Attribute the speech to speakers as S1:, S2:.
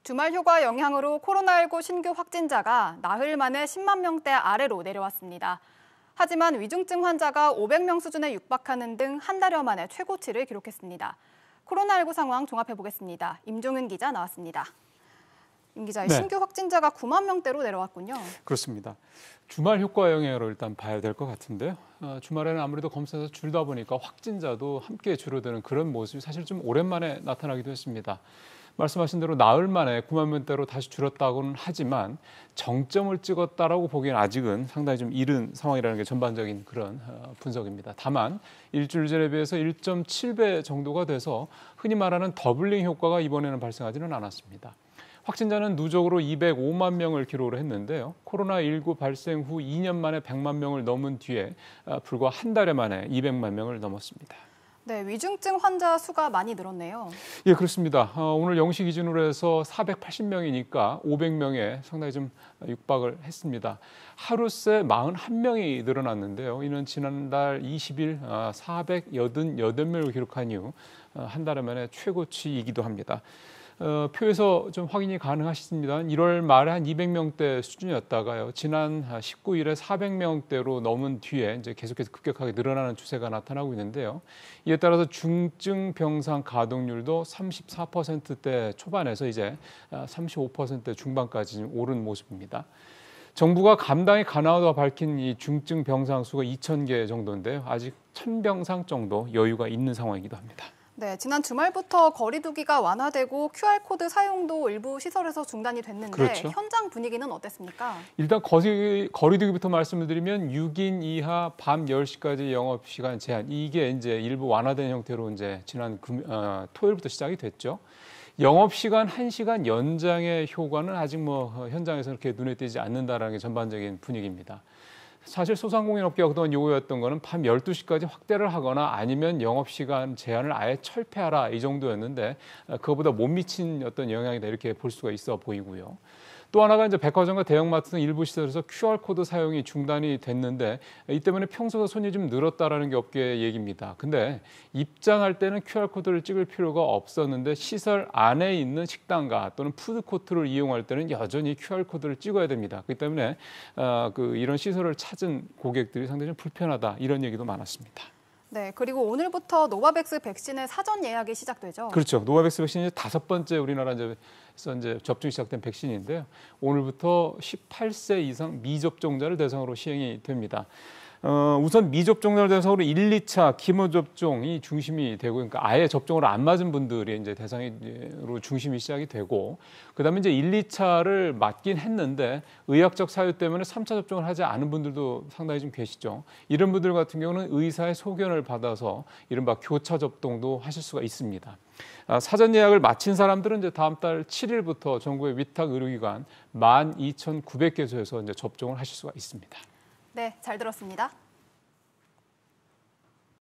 S1: 주말 휴가 영향으로 코로나19 신규 확진자가 나흘 만에 10만 명대 아래로 내려왔습니다. 하지만 위중증 환자가 500명 수준에 육박하는 등 한 달여 만에 최고치를 기록했습니다. 코로나19 상황 종합해보겠습니다. 임종은 기자 나왔습니다. 임 기자,
S2: 네.
S1: 신규 확진자가 9만 명대로 내려왔군요.
S2: 그렇습니다. 주말 효과 영향으로 일단 봐야 될 것 같은데요. 주말에는 아무래도 검사가 줄다 보니까 확진자도 함께 줄어드는 그런 모습이 사실 좀 오랜만에 나타나기도 했습니다. 말씀하신 대로 나흘 만에 9만 명대로 다시 줄었다고는 하지만 정점을 찍었다라고 보기엔 아직은 상당히 좀 이른 상황이라는 게 전반적인 그런 분석입니다. 다만 일주일 전에 비해서 1.7배 정도가 돼서 흔히 말하는 더블링 효과가 이번에는 발생하지는 않았습니다. 확진자는 누적으로 205만 명을 기록을 했는데요. 코로나19 발생 후 2년 만에 100만 명을 넘은 뒤에 불과 한 달 만에 200만 명을 넘었습니다.
S1: 네, 위중증 환자 수가 많이 늘었네요.
S2: 예, 그렇습니다. 오늘 0시 기준으로 해서 480명이니까 500명에 상당히 좀 육박을 했습니다. 하루 새 41명이 늘어났는데요. 이는 지난달 20일 488명을 기록한 이후 한 달 만에 최고치이기도 합니다. 표에서 좀 확인이 가능하십니다. 1월 말에 한 200명대 수준이었다가요. 지난 19일에 400명대로 넘은 뒤에 이제 계속해서 급격하게 늘어나는 추세가 나타나고 있는데요. 이에 따라서 중증 병상 가동률도 34%대 초반에서 이제 35% 중반까지 오른 모습입니다. 정부가 감당이 가능하다고 밝힌 이 중증 병상 수가 2,000개 정도인데요. 아직 1,000병상 정도 여유가 있는 상황이기도 합니다.
S1: 네, 지난 주말부터 거리 두기가 완화되고 QR코드 사용도 일부 시설에서 중단이 됐는데
S2: 그렇죠.
S1: 현장 분위기는 어땠습니까?
S2: 일단 거리 두기부터 말씀을 드리면 6인 이하 밤 10시까지 영업시간 제한, 이게 이제 일부 완화된 형태로 이제 지난 토요일부터 시작이 됐죠. 영업시간 1시간 연장의 효과는 아직 현장에서 그렇게 눈에 띄지 않는다라는 게 전반적인 분위기입니다. 사실 소상공인업계가 그동안 요구했던 거는 밤 12시까지 확대를 하거나 아니면 영업시간 제한을 아예 철폐하라 이 정도였는데 그거보다 못 미친 어떤 영향이다 이렇게 볼 수가 있어 보이고요. 또 하나가 이제 백화점과 대형마트 등 일부 시설에서 QR코드 사용이 중단이 됐는데 이 때문에 평소보다 손이 좀 늘었다라는 게 업계의 얘기입니다. 근데 입장할 때는 QR코드를 찍을 필요가 없었는데 시설 안에 있는 식당가 또는 푸드코트를 이용할 때는 여전히 QR코드를 찍어야 됩니다. 그렇기 때문에 이런 시설을 찾은 고객들이 상당히 좀 불편하다 이런 얘기도 많았습니다.
S1: 네, 그리고 오늘부터 노바백스 백신의 사전 예약이 시작되죠?
S2: 그렇죠. 노바백스 백신이 5번째 우리나라에서 이제 접종이 시작된 백신인데요. 오늘부터 18세 이상 미접종자를 대상으로 시행이 됩니다. 우선 미접종자를 대상으로 1, 2차 기모 접종이 중심이 되고, 그러니까 아예 접종을 안 맞은 분들이 이제 대상으로 중심이 시작이 되고, 그다음에 이제 1, 2차를 맞긴 했는데 의학적 사유 때문에 3차 접종을 하지 않은 분들도 상당히 좀 계시죠. 이런 분들 같은 경우는 의사의 소견을 받아서 이른바 교차 접종도 하실 수가 있습니다. 사전 예약을 마친 사람들은 이제 다음 달 7일부터 전국의 위탁 의료기관 12,900개소에서 이제 접종을 하실 수가 있습니다.
S1: 네, 잘 들었습니다.